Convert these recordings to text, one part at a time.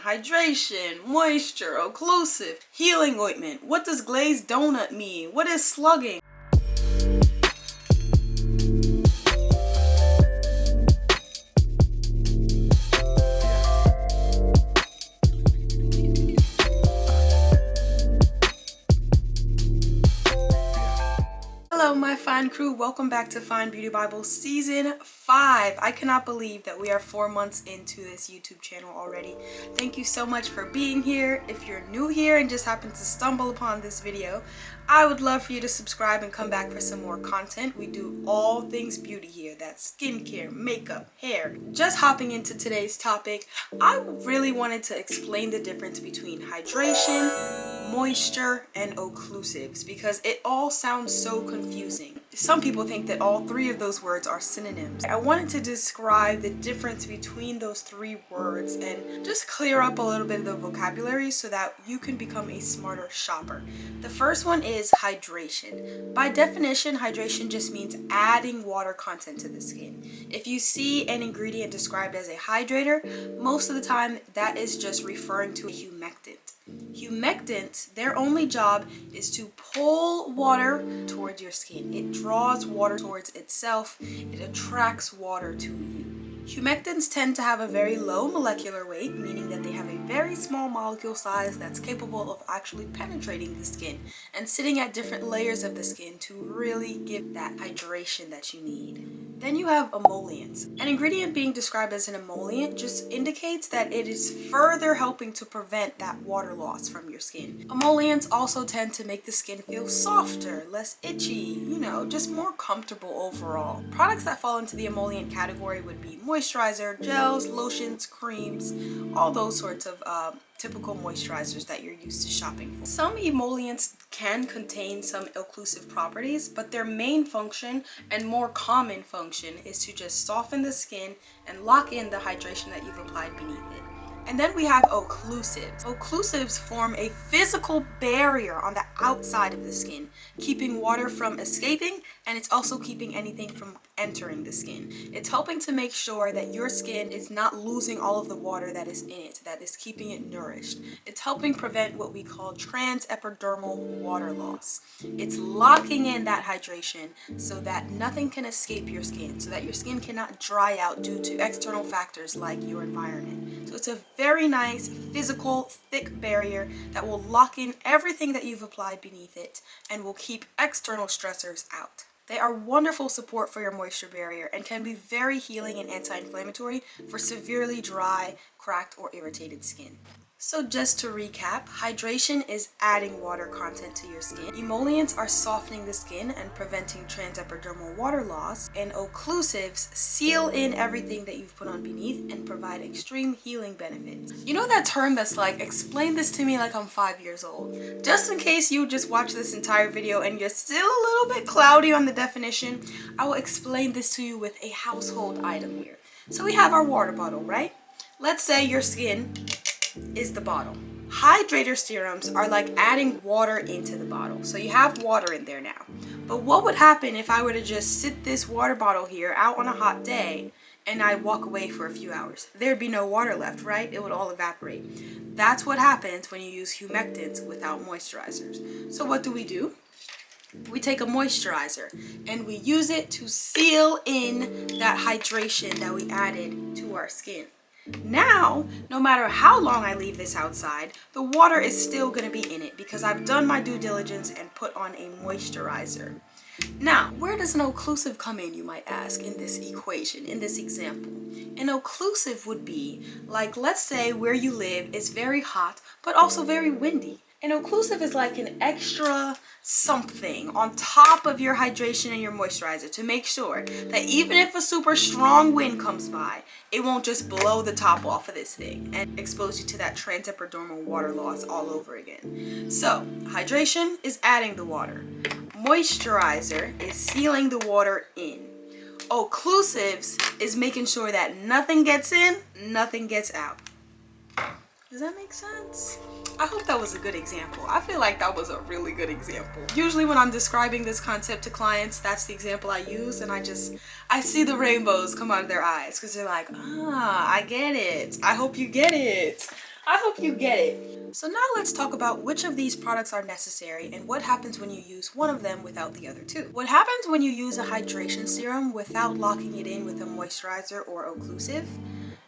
hydration, moisture, occlusive, healing ointment. What does glazed donut mean? What is slugging? Hello my fine crew, welcome back to Fine Beauty Bible Season 5. I cannot believe that we are 4 months into this YouTube channel already. Thank you so much for being here. If you're new here and just happen to stumble upon this video, I would love for you to subscribe and come back for some more content. We do all things beauty here. That's skincare, makeup, hair. Just hopping into today's topic, I really wanted to explain the difference between hydration, moisture, and occlusives because it all sounds so confusing. Some people think that all three of those words are synonyms. I wanted to describe the difference between those three words and just clear up a little bit of the vocabulary so that you can become a smarter shopper. The first one is hydration. By definition, hydration just means adding water content to the skin. If you see an ingredient described as a hydrator, most of the time that is just referring to a humectant. Humectants, their only job is to pull water towards your skin. It draws water towards itself. It attracts water to you. Humectants tend to have a very low molecular weight, meaning that they have a very small molecule size that's capable of actually penetrating the skin and sitting at different layers of the skin to really give that hydration that you need. Then you have emollients. An ingredient being described as an emollient just indicates that it is further helping to prevent that water loss from your skin. Emollients also tend to make the skin feel softer, less itchy, you know, just more comfortable overall. Products that fall into the emollient category would be moisturizer, gels, lotions, creams, all those sorts of typical moisturizers that you're used to shopping for. Some emollients can contain some occlusive properties, but their main function and more common function is to just soften the skin and lock in the hydration that you've applied beneath it. And then we have occlusives. Occlusives form a physical barrier on the outside of the skin, keeping water from escaping, and it's also keeping anything from entering the skin. It's helping to make sure that your skin is not losing all of the water that is in it, that is keeping it nourished. It's helping prevent what we call transepidermal water loss. It's locking in that hydration so that nothing can escape your skin, so that your skin cannot dry out due to external factors like your environment. So it's a very nice physical thick barrier that will lock in everything that you've applied beneath it and will keep external stressors out. They are wonderful support for your moisture barrier and can be very healing and anti-inflammatory for severely dry, cracked, or irritated skin. So just to recap, hydration is adding water content to your skin. Emollients are softening the skin and preventing transepidermal water loss. And occlusives seal in everything that you've put on beneath and provide extreme healing benefits. You know that term that's like, explain this to me like I'm 5 years old? Just in case you just watch this entire video and you're still a little bit cloudy on the definition, I will explain this to you with a household item here. So we have our water bottle, right? Let's say your skin is the bottle. Hydrator serums are like adding water into the bottle. So you have water in there now. But what would happen if I were to just sit this water bottle here out on a hot day and I walk away for a few hours? There'd be no water left, right? It would all evaporate. That's what happens when you use humectants without moisturizers. So what do? We take a moisturizer and we use it to seal in that hydration that we added to our skin. Now, no matter how long I leave this outside, the water is still going to be in it because I've done my due diligence and put on a moisturizer. Now, where does an occlusive come in, you might ask, in this equation, in this example? An occlusive would be like, let's say where you live is very hot, but also very windy. An occlusive is like an extra something on top of your hydration and your moisturizer to make sure that even if a super strong wind comes by, it won't just blow the top off of this thing and expose you to that transepidermal water loss all over again. So, hydration is adding the water. Moisturizer is sealing the water in. Occlusives is making sure that nothing gets in, nothing gets out. Does that make sense? I hope that was a good example. I feel like that was a really good example. Usually when I'm describing this concept to clients, that's the example I use, and I see the rainbows come out of their eyes because they're like, ah, I get it. I hope you get it. I hope you get it. So now let's talk about which of these products are necessary and what happens when you use one of them without the other two. What happens when you use a hydration serum without locking it in with a moisturizer or occlusive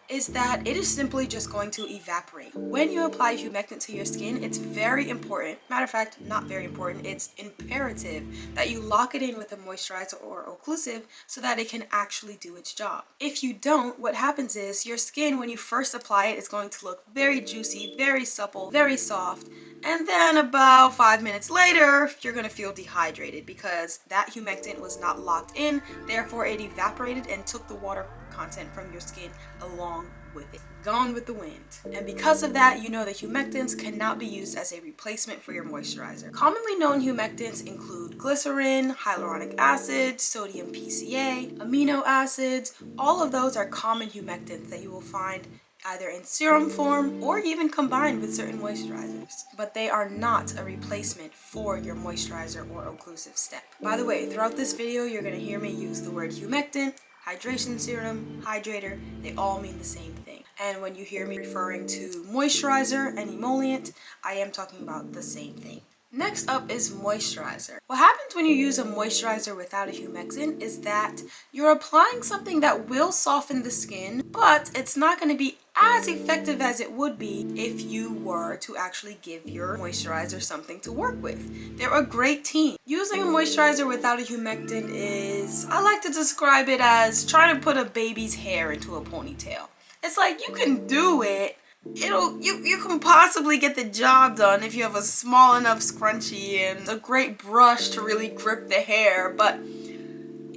is that it is simply just going to evaporate. When you apply humectant to your skin, it's very important, matter of fact, not very important, it's imperative that you lock it in with a moisturizer or occlusive so that it can actually do its job. If you don't, what happens is your skin, when you first apply it, is going to look very juicy, very supple, very soft, and then about 5 minutes later, you're going to feel dehydrated because that humectant was not locked in, therefore it evaporated and took the water content from your skin along with it. Gone with the wind. And because of that, you know that humectants cannot be used as a replacement for your moisturizer. Commonly known humectants include glycerin, hyaluronic acid, sodium PCA, amino acids. All of those are common humectants that you will find either in serum form or even combined with certain moisturizers. But they are not a replacement for your moisturizer or occlusive step. By the way, throughout this video, you're going to hear me use the word humectant, hydration serum, hydrator. They all mean the same thing. And when you hear me referring to moisturizer and emollient, I am talking about the same thing. Next up is moisturizer. What happens when you use a moisturizer without a humectant is that you're applying something that will soften the skin, but it's not going to be as effective as it would be if you were to actually give your moisturizer something to work with. They're a great team. Using a moisturizer without a humectant is, I like to describe it as trying to put a baby's hair into a ponytail. It's like you can do it, you can possibly get the job done if you have a small enough scrunchie and a great brush to really grip the hair, but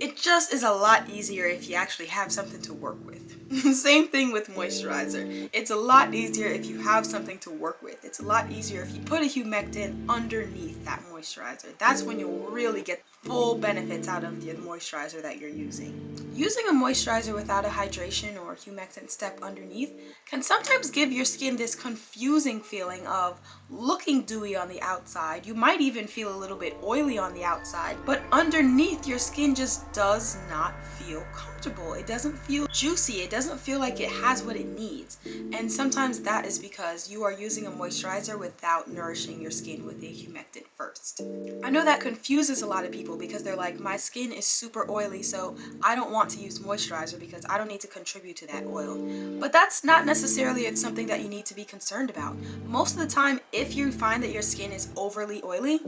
it just is a lot easier if you actually have something to work with. Same thing with moisturizer. It's a lot easier if you have something to work with. It's a lot easier if you put a humectant underneath that moisturizer. That's when you'll really get full benefits out of the moisturizer that you're using. Using a moisturizer without a hydration or humectant step underneath can sometimes give your skin this confusing feeling of looking dewy on the outside. You might even feel a little bit oily on the outside, but underneath your skin just does not feel comfortable. It doesn't feel juicy. It doesn't feel like it has what it needs. And sometimes that is because you are using a moisturizer without nourishing your skin with a humectant first. I know that confuses a lot of people because they're like, my skin is super oily, so I don't want to use moisturizer because I don't need to contribute to that oil. But that's not necessarily something that you need to be concerned about. Most of the time, if you find that your skin is overly oily,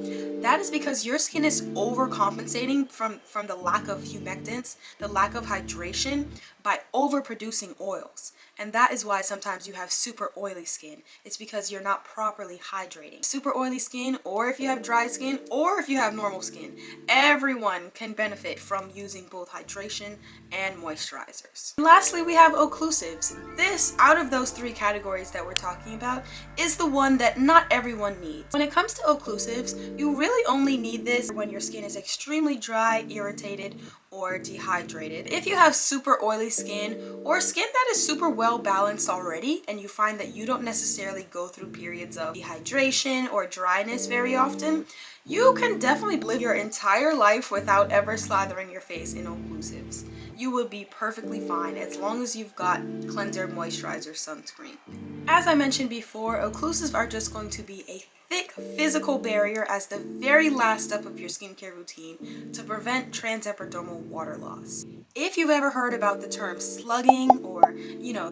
that is because your skin is overcompensating from the lack of humectants, the lack of hydration, by overproducing oils. And that is why sometimes you have super oily skin. It's because you're not properly hydrating. Super oily skin, or if you have dry skin, or if you have normal skin, everyone can benefit from using both hydration and moisturizers. And lastly, we have occlusives. This, out of those three categories that we're talking about, is the one that not everyone needs. When it comes to occlusives, you really only need this when your skin is extremely dry, irritated, or dehydrated. If you have super oily skin or skin that is super well balanced already and you find that you don't necessarily go through periods of dehydration or dryness very often, you can definitely live your entire life without ever slathering your face in occlusives. You will be perfectly fine as long as you've got cleanser, moisturizer, sunscreen. As I mentioned before, occlusives are just going to be a thick physical barrier as the very last step of your skincare routine to prevent transepidermal water loss. If you've ever heard about the term slugging or,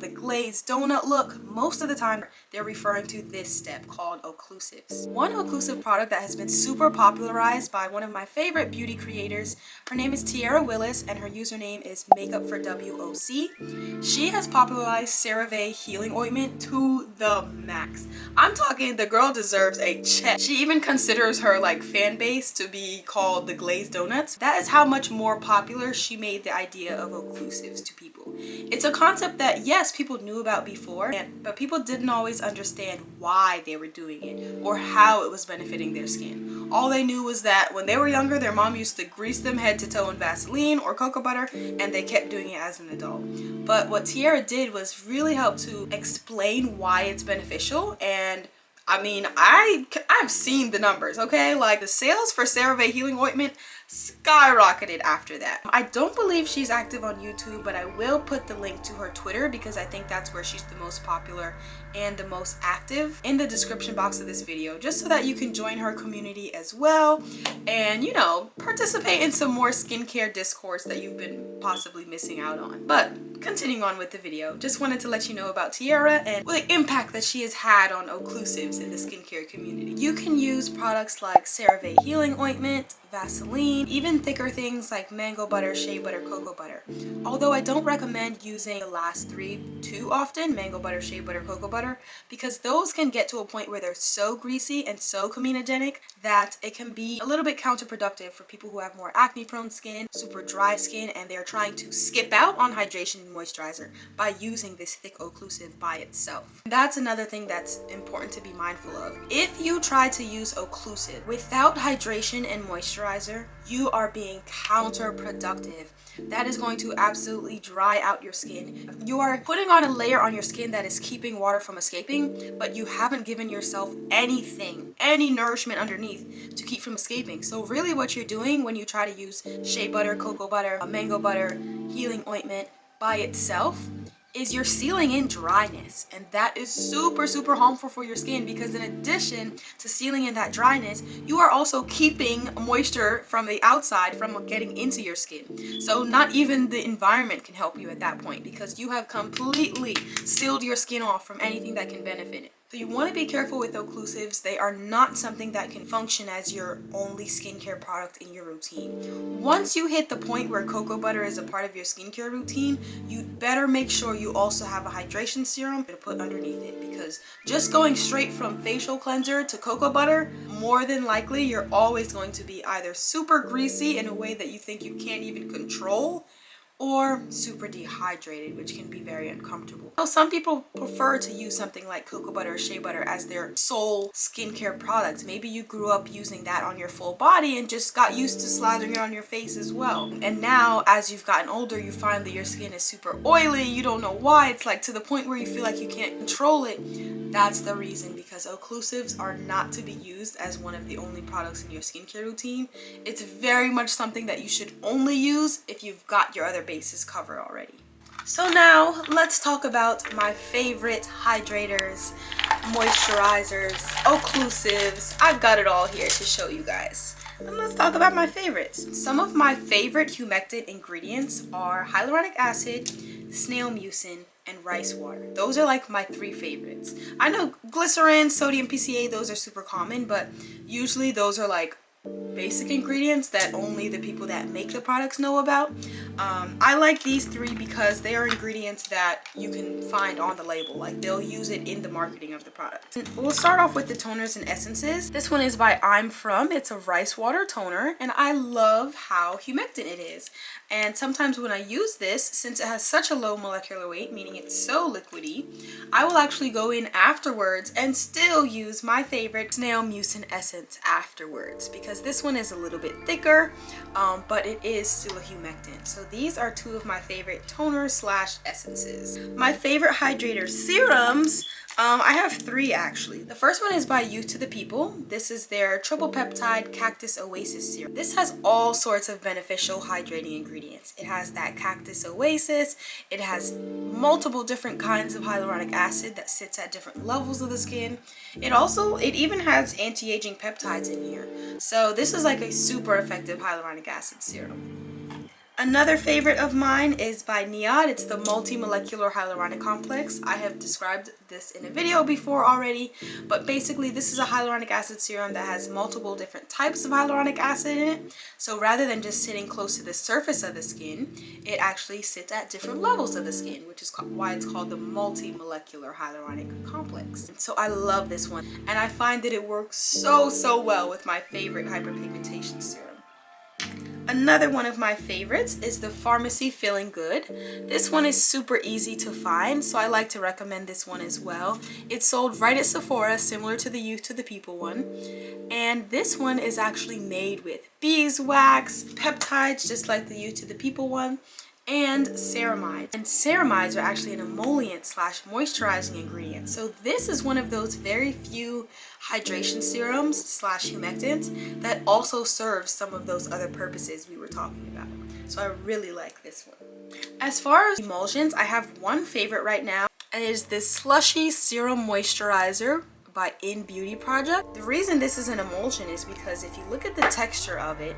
the glazed donut look, most of the time they're referring to this step called occlusives. One occlusive product that has been super popularized by one of my favorite beauty creators, her name is Tiara Willis and her username is MakeupforWOC. She has popularized Cerave healing ointment to the max. I'm talking, the girl deserves a check. She even considers her fan base to be called the glazed donuts. That is how much more popular she made the idea of occlusives to people. It's a concept that yes, people knew about before, but people didn't always understand why they were doing it or how it was benefiting their skin. All they knew was that when they were younger, their mom used to grease them head to toe in Vaseline or cocoa butter, and they kept doing it as an adult. But what Tiara did was really help to explain why it's beneficial, and I mean, I've seen the numbers, okay? Like the sales for Cerave healing ointment skyrocketed after that. I don't believe she's active on YouTube, but I will put the link to her Twitter because I think that's where she's the most popular and the most active in the description box of this video, just so that you can join her community as well and, you know, participate in some more skincare discourse that you've been possibly missing out on. But continuing on with the video, just wanted to let you know about Tiara and the impact that she has had on occlusives in the skincare community. You can use products like Cerave healing ointment, Vaseline, even thicker things like mango butter, shea butter, cocoa butter. Although I don't recommend using the last three too often, mango butter, shea butter, cocoa butter, because those can get to a point where they're so greasy and so comedogenic that it can be a little bit counterproductive for people who have more acne prone skin, super dry skin, and they're trying to skip out on hydration and moisturizer by using this thick occlusive by itself. That's another thing that's important to be mindful of. If you try to use occlusive without hydration and moisturizer, you are being counterproductive. That is going to absolutely dry out your skin. You are putting on a layer on your skin that is keeping water from escaping, but you haven't given yourself anything, any nourishment underneath to keep from escaping. So really what you're doing when you try to use shea butter, cocoa butter, mango butter, healing ointment by itself is you're sealing in dryness, and that is super harmful for your skin, because in addition to sealing in that dryness, you are also keeping moisture from the outside from getting into your skin. So not even the environment can help you at that point, because you have completely sealed your skin off from anything that can benefit it. So you want to be careful with occlusives. They are not something that can function as your only skincare product in your routine. Once you hit the point where cocoa butter is a part of your skincare routine, you better make sure you also have a hydration serum to put underneath it, because just going straight from facial cleanser to cocoa butter, more than likely you're always going to be either super greasy in a way that you think you can't even control, or super dehydrated, which can be very uncomfortable. So some people prefer to use something like cocoa butter or shea butter as their sole skincare product. Maybe you grew up using that on your full body and just got used to slathering it on your face as well. And now as you've gotten older, you find that your skin is super oily. You don't know why. It's like to the point where you feel like you can't control it. That's the reason, because occlusives are not to be used as one of the only products in your skincare routine. It's very much something that you should only use if you've got your other bases covered already. So now let's talk about my favorite hydrators, moisturizers, occlusives. I've got it all here to show you guys. And let's talk about my favorites. Some of my favorite humectant ingredients are hyaluronic acid, snail mucin, and rice water. Those are like my three favorites. I know glycerin, sodium PCA, those are super common, but usually those are like basic ingredients that only the people that make the products know about. I like these three because they are ingredients that you can find on the label. Like they'll use it in the marketing of the product. We'll start off with the toners and essences. This one is by I'm From. It's a rice water toner, and I love how humectant it is. And sometimes when I use this, since it has such a low molecular weight, meaning it's so liquidy, I will actually go in afterwards and still use my favorite snail mucin essence afterwards, because this one is a little bit thicker, but it is still a humectant. So these are two of my favorite toners slash essences. My favorite hydrator serums, I have three actually. The first one is by Youth to the People. This is their triple peptide cactus oasis serum. This has all sorts of beneficial hydrating ingredients. It has that cactus oasis. It has multiple different kinds of hyaluronic acid that sits at different levels of the skin. It even has anti-aging peptides in here. So this is like a super effective hyaluronic acid serum. Another favorite of mine is by Niad. It's the multi-molecular hyaluronic complex. I have described this in a video before already, but basically this is a hyaluronic acid serum that has multiple different types of hyaluronic acid in it. So rather than just sitting close to the surface of the skin, it actually sits at different levels of the skin, which is why it's called the multi-molecular hyaluronic complex. So I love this one, and I find that it works so well with my favorite hyperpigmentation serum. Another one of my favorites is the Pharmacy Feeling Good. This one is super easy to find, so I like to recommend this one as well. It's sold right at Sephora, similar to the Youth to the People one. And this one is actually made with beeswax, peptides, just like the Youth to the People one. and ceramides. And ceramides are actually an emollient slash moisturizing ingredient. So this is one of those very few hydration serums slash humectants that also serves some of those other purposes we were talking about. So I really like this one. As far as emulsions, I have one favorite right now, and it is this Slushy Serum Moisturizer by Beauty Project. The reason this is an emulsion is because if you look at the texture of it,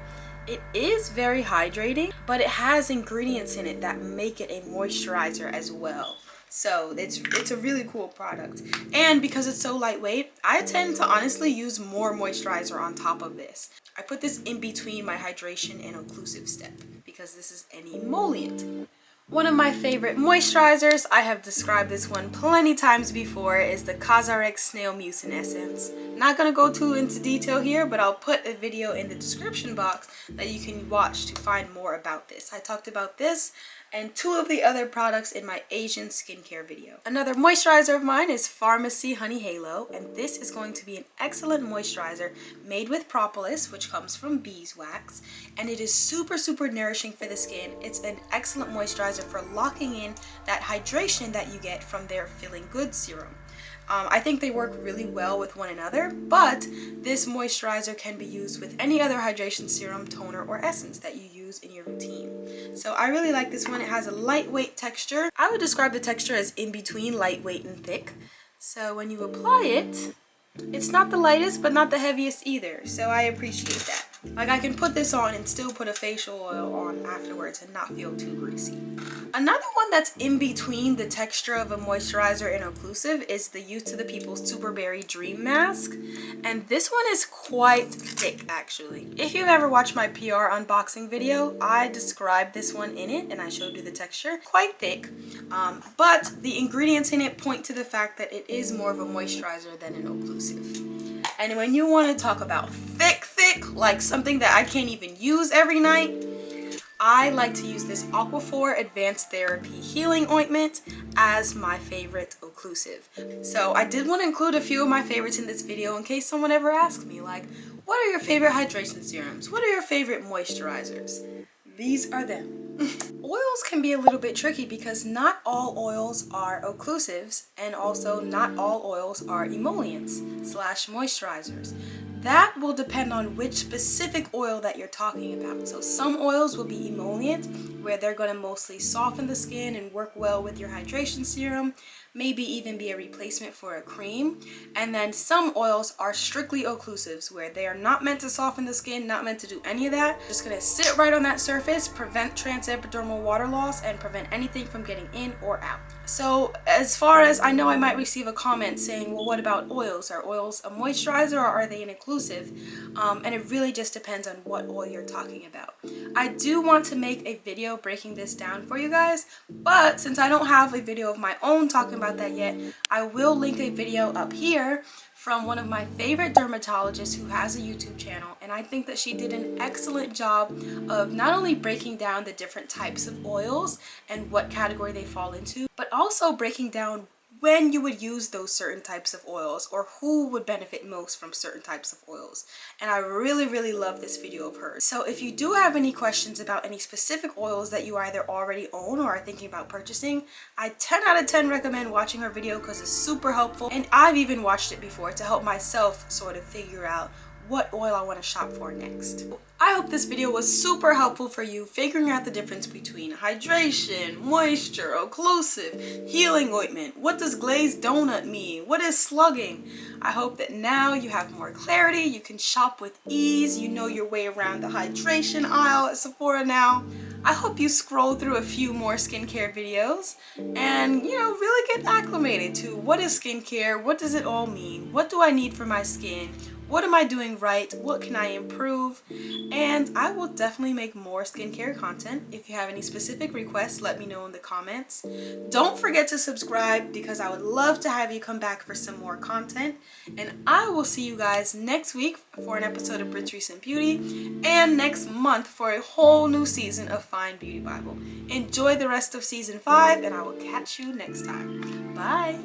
it is very hydrating, but it has ingredients in it that make it a moisturizer as well. So it's a really cool product. And because it's so lightweight, I tend to honestly use more moisturizer on top of this. I put this in between my hydration and occlusive step because this is an emollient. One of my favorite moisturizers, I have described this one plenty times before, is the Cosrx Snail Mucin Essence. Not going to go too into detail here, but I'll put a video in the description box that you can watch to find more about this. I talked about this and two of the other products in my Asian skincare video. Another moisturizer of mine is Pharmacy Honey Halo, and this is going to be an excellent moisturizer made with propolis, which comes from beeswax, and it is super nourishing for the skin. It's an excellent moisturizer for locking in that hydration that you get from their Feeling Good serum. I think they work really well with one another, but this moisturizer can be used with any other hydration serum, toner, or essence that you use in your routine. So I really like this one. It has a lightweight texture. I would describe the texture as in between lightweight and thick. So when you apply it, it's not the lightest, but not the heaviest either. So I appreciate that. Like, I can put this on and still put a facial oil on afterwards and not feel too greasy. Another one that's in between the texture of a moisturizer and occlusive is the Youth to the People Superberry Dream Mask. And this one is quite thick, actually. If you've ever watched my PR unboxing video, I described this one in it and I showed you the texture. Quite thick, but the ingredients in it point to the fact that it is more of a moisturizer than an occlusive. And when you want to talk about thick, like something that I can't even use every night, I like to use this Aquaphor Advanced Therapy Healing Ointment as my favorite occlusive. So I did want to include a few of my favorites in this video in case someone ever asks me, like, what are your favorite hydration serums? What are your favorite moisturizers? These are them. Oils can be a little bit tricky because not all oils are occlusives, and also not all oils are emollients slash moisturizers. That will depend on which specific oil that you're talking about. So some oils will be emollient, where they're going to mostly soften the skin and work well with your hydration serum, maybe even be a replacement for a cream. And then some oils are strictly occlusives, where they are not meant to soften the skin, not meant to do any of that. Just going to sit right on that surface, prevent transepidermal water loss, and prevent anything from getting in or out. So as far as I know, I might receive a comment saying, well, what about oils? Are oils a moisturizer or are they an occlusive? And it really just depends on what oil you're talking about. I do want to make a video breaking this down for you guys, but since I don't have a video of my own talking about that yet, I will link a video up here from one of my favorite dermatologists who has a YouTube channel, and I think that she did an excellent job of not only breaking down the different types of oils and what category they fall into, but also breaking down when you would use those certain types of oils or who would benefit most from certain types of oils. And I really love this video of hers. So if you do have any questions about any specific oils that you either already own or are thinking about purchasing, I 10 out of 10 recommend watching her video because it's super helpful, and I've even watched it before to help myself sort of figure out what oil I want to shop for next. I hope this video was super helpful for you figuring out the difference between hydration, moisture, occlusive, healing ointment. What does glazed donut mean? What is slugging? I hope that now you have more clarity, you can shop with ease, you know your way around the hydration aisle at Sephora now. I hope you scroll through a few more skincare videos and, you know, really get acclimated to what is skincare, what does it all mean, what do I need for my skin, what am I doing right? What can I improve? And I will definitely make more skincare content. If you have any specific requests, let me know in the comments. Don't forget to subscribe because I would love to have you come back for some more content. And I will see you guys next week for an episode of Brit's Recent Beauty, and next month for a whole new season of Fine Beauty Bible. Enjoy the rest of season 5, and I will catch you next time. Bye!